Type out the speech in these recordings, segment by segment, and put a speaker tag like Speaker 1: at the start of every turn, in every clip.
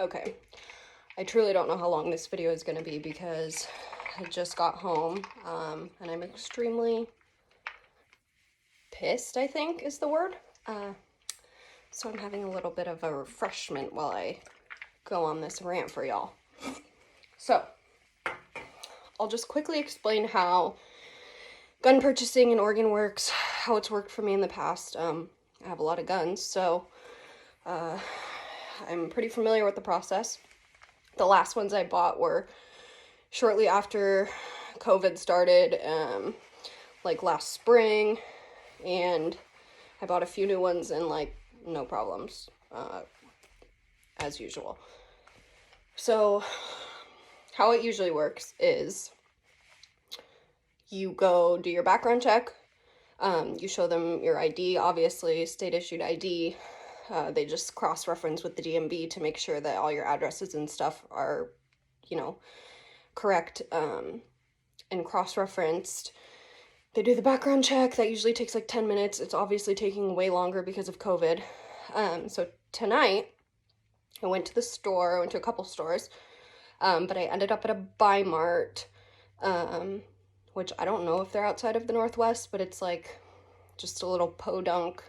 Speaker 1: Okay, I truly don't know how long this video is going to be because I just got home, and I'm extremely pissed, I think is the word. So I'm having a little bit of a refreshment while I go on this rant for y'all. So, I'll just quickly explain how gun purchasing in Oregon works, how it's worked for me in the past. I have a lot of guns, so I'm pretty familiar with the process. The last ones I bought were shortly after COVID started, like last spring, and I bought a few new ones and like no problems, as usual. So how it usually works is you go do your background check, you show them your ID, obviously state issued ID. They just cross-reference with the DMV to make sure that all your addresses and stuff are, correct, and cross-referenced. They do the background check. That usually takes like 10 minutes. It's obviously taking way longer because of COVID. So tonight, I went to the store. I went to a couple stores, but I ended up at a Bi-Mart, which I don't know if they're outside of the Northwest, but it's like just a little podunk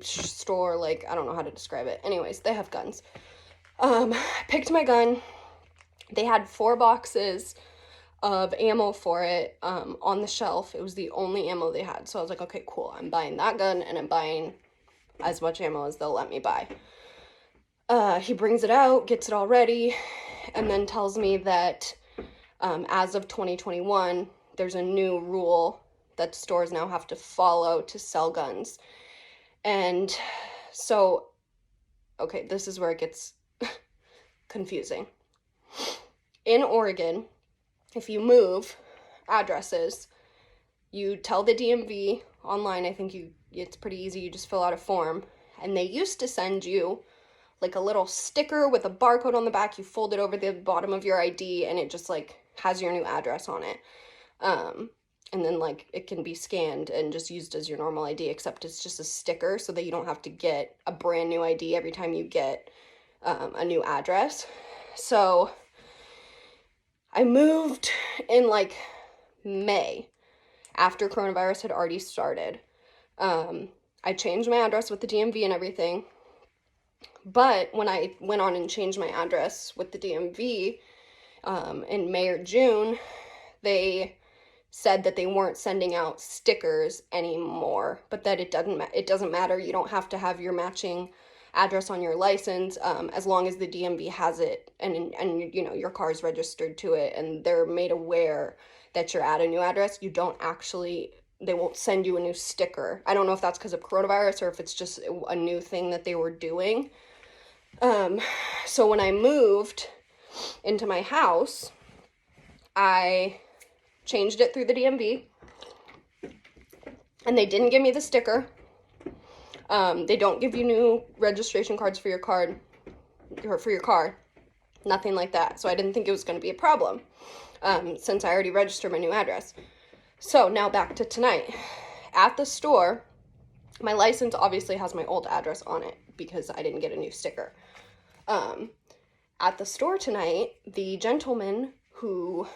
Speaker 1: store. Like, I don't know how to describe it. Anyways, they have guns. I picked my gun. They had 4 boxes of ammo for it on the shelf. It was the only ammo they had. So I was like, okay, cool. I'm buying that gun and I'm buying as much ammo as they'll let me buy. He brings it out, gets it all ready, and then tells me that as of 2021, there's a new rule that stores now have to follow to sell guns. And so, okay, this is where it gets confusing. In Oregon, if you move addresses, you tell the DMV online. I think it's pretty easy. You just fill out a form. And they used to send you like a little sticker with a barcode on the back. You fold it over the bottom of your ID and it just like has your new address on it. And then like it can be scanned and just used as your normal ID, except it's just a sticker so that you don't have to get a brand new ID every time you get a new address. So I moved in like May after coronavirus had already started. I changed my address with the DMV and everything. But when I went on and changed my address with the DMV in May or June, they said that they weren't sending out stickers anymore, but that it doesn't matter. You don't have to have your matching address on your license, as long as the DMV has it and your car is registered to it and they're made aware that you're at a new address. They won't send you a new sticker. I don't know if that's because of coronavirus or if it's just a new thing that they were doing. So when I moved into my house, I changed it through the DMV and they didn't give me the sticker. They don't give you new registration cards for your card or for your car, nothing like that. So I didn't think it was going to be a problem, since I already registered my new address. So now back to tonight. At the store, my license obviously has my old address on it because I didn't get a new sticker. At the store tonight, the gentleman who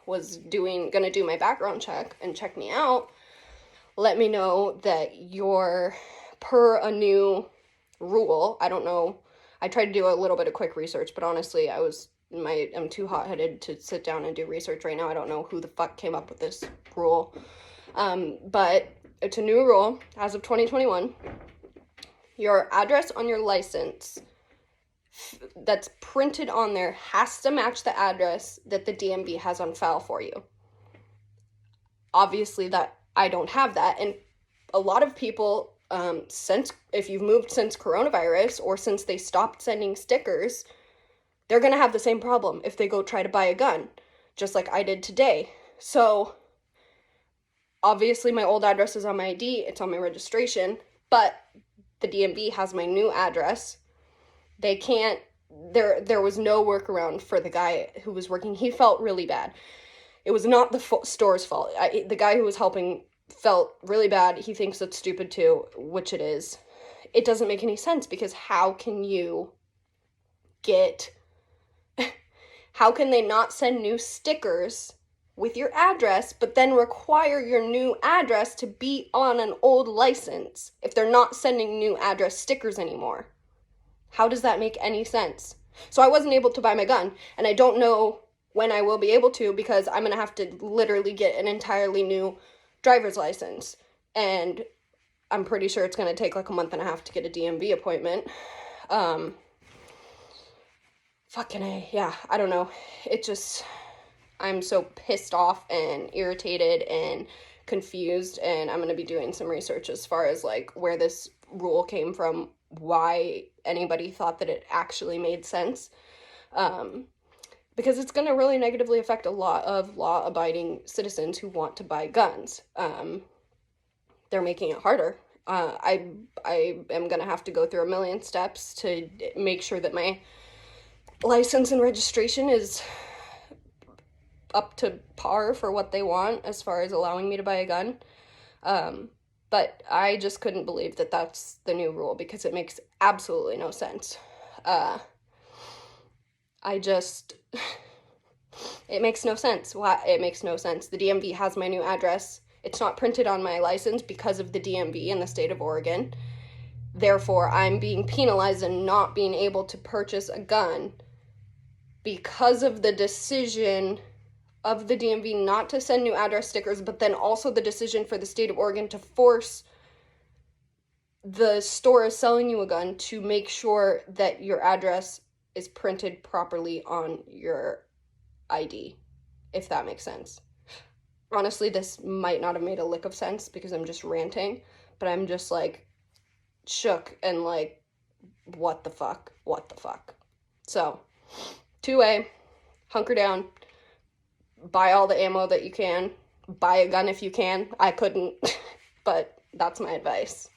Speaker 1: was gonna do my background check and check me out let me know that per a new rule, I don't know, I tried to do a little bit of quick research, but honestly, I'm too hot-headed to sit down and do research right now. I don't know who the fuck came up with this rule. But it's a new rule as of 2021. Your address on your license that's printed on there has to match the address that the DMV has on file for you. Obviously, that I don't have that, and a lot of people, if you've moved since coronavirus or since they stopped sending stickers, they're gonna have the same problem if they go try to buy a gun, just like I did today. So obviously my old address is on my ID, it's on my registration, but the DMV has my new address. There was no workaround for the guy who was working. He felt really bad. It was not the store's fault. The guy who was helping felt really bad. He thinks it's stupid too, which it is. It doesn't make any sense because how can you get, how can they not send new stickers with your address, but then require your new address to be on an old license if they're not sending new address stickers anymore? How does that make any sense? So I wasn't able to buy my gun, and I don't know when I will be able to, because I'm going to have to literally get an entirely new driver's license, and I'm pretty sure it's going to take like a month and a half to get a DMV appointment. I don't know. It just, I'm so pissed off and irritated and confused, and I'm going to be doing some research as far as like where this rule came from, why anybody thought that it actually made sense, because it's going to really negatively affect a lot of law-abiding citizens who want to buy guns. They're making it harder. I am going to have to go through a million steps to make sure that my license and registration is up to par for what they want as far as allowing me to buy a gun. But I just couldn't believe that that's the new rule, because it makes absolutely no sense. It makes no sense. Why? It makes no sense. The DMV has my new address. It's not printed on my license because of the DMV in the state of Oregon. Therefore, I'm being penalized and not being able to purchase a gun because of the decision of the DMV not to send new address stickers, but then also the decision for the state of Oregon to force the store selling you a gun to make sure that your address is printed properly on your ID, if that makes sense. Honestly, this might not have made a lick of sense because I'm just ranting, but I'm just like shook and like, what the fuck? So, 2A, hunker down, buy all the ammo that you can, buy a gun if you can. I couldn't, but that's my advice.